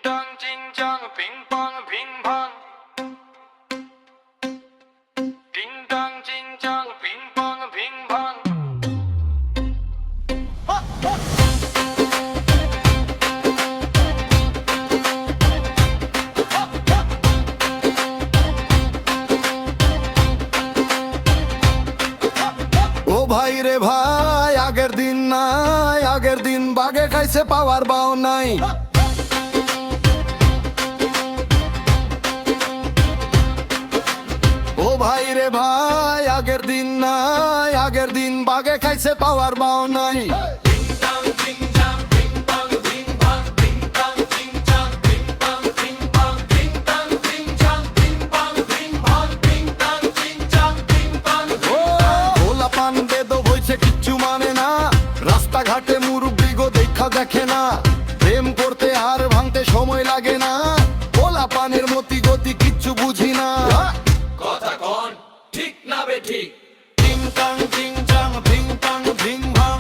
dong, ching chong, ping pong, ping pong. Ding dong, ching chong, ping pong, ping pong. ও ভাই রে ভাই, আগের দিন নাই, আগের দিন বাগে খাইছে পাওয়ার বাও নাই। ও ভাই রে ভাই, আগের দিন নাই, আগের দিন বাগে খাইছে পাওয়ার বাও নাই। কিচ্ছু মানে না, রাস্তাঘাটে মুরব্বি গো দেখা দেখে না, প্রেম করতে আর ভাঙতে সময় লাগে না, পোলা পানের মতি গতি কিচ্ছু বুঝি না। কথা কোন ঠিক না বে ঠিক? টিং টাং টিং চাং ভিং টাং ভিং ভাং,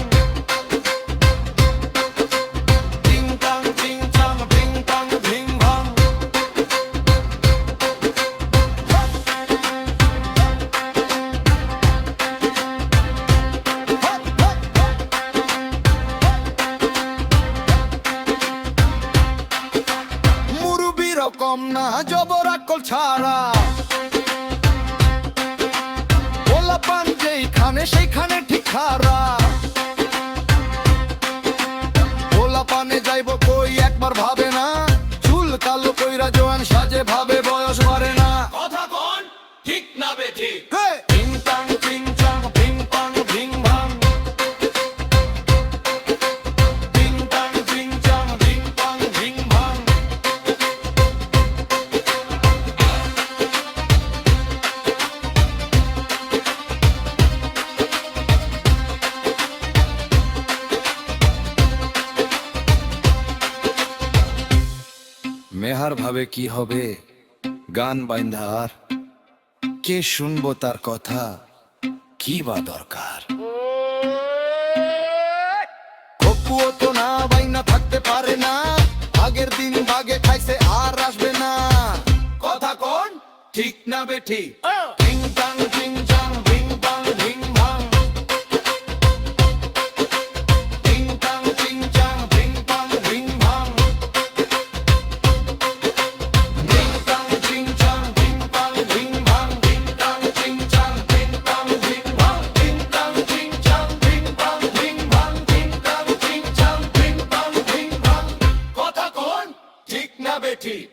টিং টাং টিং চাং ভিং টাং ভিং ভাং। কম না জবর আকল ছাড়া, ওলা পান যেইখানে সেইখানে ঠিক খারা। ওলা পানে যাইব কই একবার ভাবে না, চুল কালো কইরা জোয়ান সাজে ভাবে বয়স বাড়ে না। কথা কোন ঠিক না বে ঠিক? টিং টাং টিং চাং ভিং পাং ভিং ভাং, টিং টাং টিং চাং ভিং পাং ভিং ভাং। মেহার ভাবে কি হবে গান বাইন্ধার, কে শুনবো তার কথা, কি বা দরকার। খপুও তো না বাইনা থাকতে পারে না, আগের দিন বাগে খাইছে আর আসবে না। কথা কোন ঠিক না বে ঠিক? টিং টাং টিং চাং ভিং পাং ভিং ভাং, টিং টাং টিং চাং ভিং পাং ভিং ভাং, টিং টাং টিং চাং ভিং পাং ভিং ভাং, টিং টাং টিং চাং ভিং পাং ভিং ভাং, টিং টাং টিং চাং ভিং পাং ভিং ভাং, টিং টাং টিং চাং ভিং পাং ভিং ভাং। কথা কোন ঠিক না বে ঠিক?